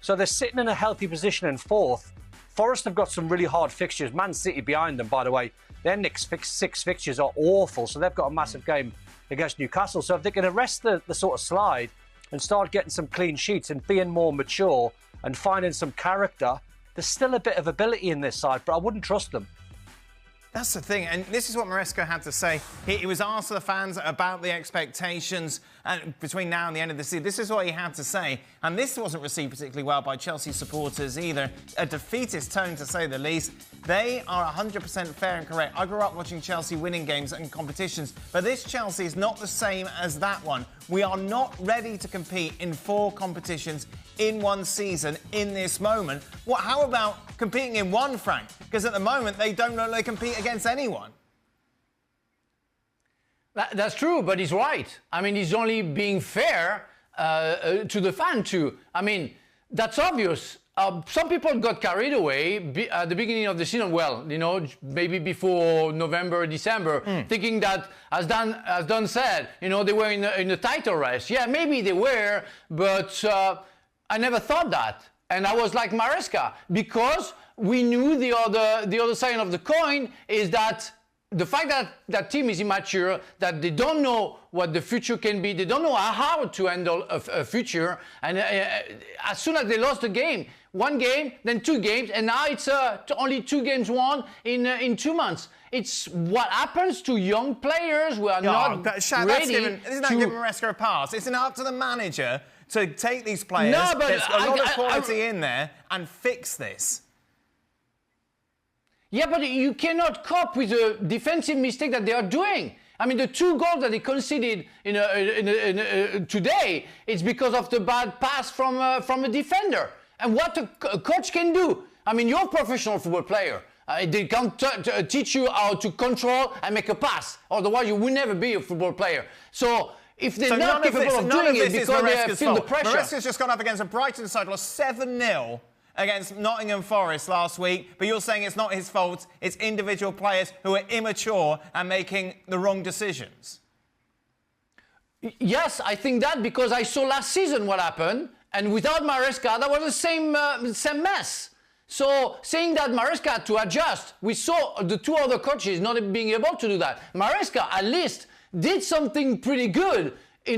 So they're sitting in a healthy position in fourth. Forest have got some really hard fixtures. Man City behind them, by the way. Their next six fixtures are awful, so they've got a massive game against Newcastle. So if they can arrest the sort of slide and start getting some clean sheets and being more mature and finding some character, there's still a bit of ability in this side, but I wouldn't trust them. That's the thing, and this is what Maresca had to say. He was asked to the fans about the expectations between now and the end of the season. This is what he had to say, and this wasn't received particularly well by Chelsea supporters either. A defeatist tone, to say the least. They are 100% fair and correct. I grew up watching Chelsea winning games and competitions, but this Chelsea is not the same as that one. We are not ready to compete in 4 competitions in one season in this moment. How about competing in one, Frank? Because at the moment, they don't know they compete against anyone. That's true, but he's right. I mean, he's only being fair to the fan, too. I mean, that's obvious. Some people got carried away at the beginning of the season, well, you know, maybe before November, December, thinking that, as Don said, you know, they were in the title race. Yeah, maybe they were, but I never thought that. And I was like Maresca, because we knew the other side of the coin is that the fact that that team is immature, that they don't know what the future can be, they don't know how to handle a future, and as soon as they lost a game, 1 game, then 2 games, and now it's only 2 games won in 2 months. It's what happens to young players who are not ready. Isn't that giving Maresca a pass? Isn't it up to the manager to take these players, there's a lot of quality in there, and fix this? Yeah, but you cannot cope with the defensive mistake that they are doing. I mean, the 2 goals that they conceded today, it's because of the bad pass from a defender. And what a coach can do. I mean, you're a professional football player. They can't teach you how to control and make a pass. Otherwise, you will never be a football player. So if they're not capable of doing it because they feel the pressure. Maresca's just gone up against a Brighton side, lost 7-0 against Nottingham Forest last week, but you're saying it's not his fault, it's individual players who are immature and making the wrong decisions. Yes, I think that, because I saw last season what happened, and without Maresca, that was the same mess. So saying that Maresca had to adjust, we saw the 2 other coaches not being able to do that. Maresca, at least, did something pretty good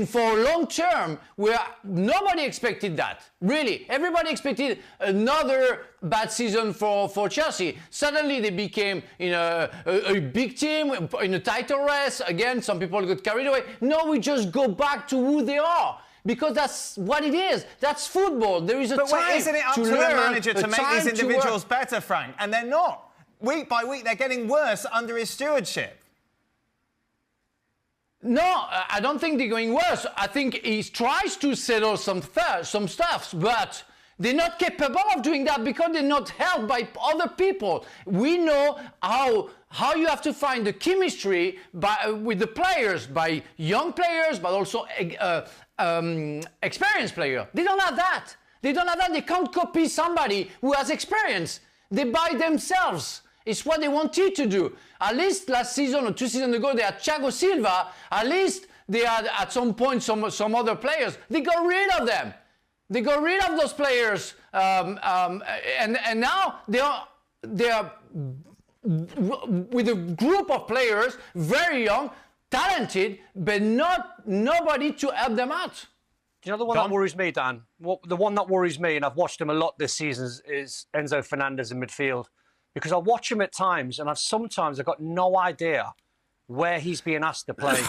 for long term, where nobody expected that. Really, everybody expected another bad season for Chelsea. Suddenly they became a big team in a title race. Again, some people got carried away. No, we just go back to who they are. Because that's what it is. That's football. There is a time to learn. But isn't it up to the manager to make these individuals better, Frank? And they're not. Week by week, they're getting worse under his stewardship. No, I don't think they're going worse. I think he tries to settle some stuff, but they're not capable of doing that because they're not helped by other people. We know how you have to find the chemistry with the players, by young players, but also experienced players. They don't have that. They don't have that. They can't copy somebody who has experience. They buy themselves. It's what they wanted to do. At least last season or 2 seasons ago, they had Thiago Silva. At least they had, at some point, some other players. They got rid of them. They got rid of those players. And now they are with a group of players, very young, talented, but nobody to help them out. Do you know the one that worries me, Dan? The one that worries me, and I've watched him a lot this season, is Enzo Fernandez in midfield. Because I watch him at times, and I've got no idea where he's being asked to play.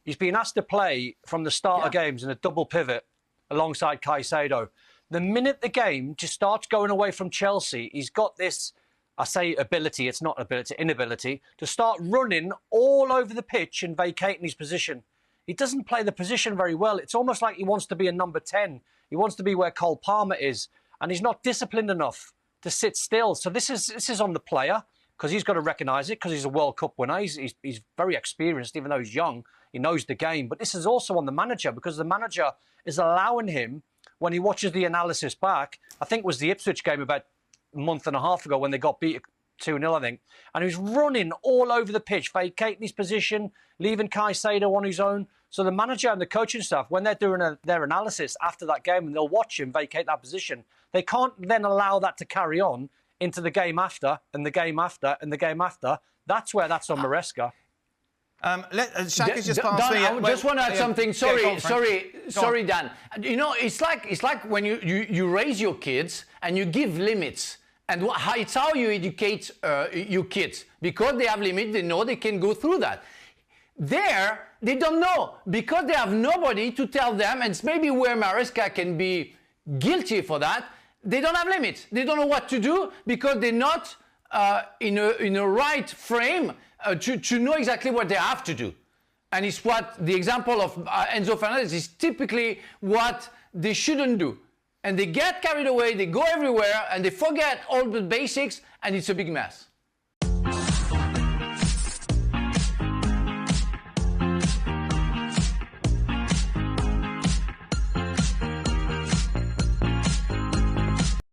He's being asked to play from the start of games in a double pivot alongside Caicedo. The minute the game just starts going away from Chelsea, he's got this, I say ability, it's not ability, inability, to start running all over the pitch and vacating his position. He doesn't play the position very well. It's almost like he wants to be a number 10. He wants to be where Cole Palmer is, and he's not disciplined enough to sit still. So this is on the player, because he's got to recognise it, because he's a World Cup winner. He's very experienced, even though he's young. He knows the game. But this is also on the manager, because the manager is allowing him, when he watches the analysis back, I think it was the Ipswich game about a month and a half ago when they got beat 2-0, I think. And he was running all over the pitch, vacating his position, leaving Caicedo on his own. So the manager and the coaching staff, when they're doing their analysis after that game and they'll watch him vacate that position, they can't then allow that to carry on into the game after and the game after and the game after. That's where that's on Maresca. Shaq is just passed me. I just want to add something. Sorry, Dan. You know, it's like when you raise your kids and you give limits. And it's how you educate your kids. Because they have limits, they know they can go through that. There, they don't know. Because they have nobody to tell them, and it's maybe where Maresca can be guilty for that, they don't have limits. They don't know what to do because they're not in a right frame to know exactly what they have to do. And it's what the example of Enzo Fernandez is typically what they shouldn't do. And they get carried away, they go everywhere, and they forget all the basics, and it's a big mess.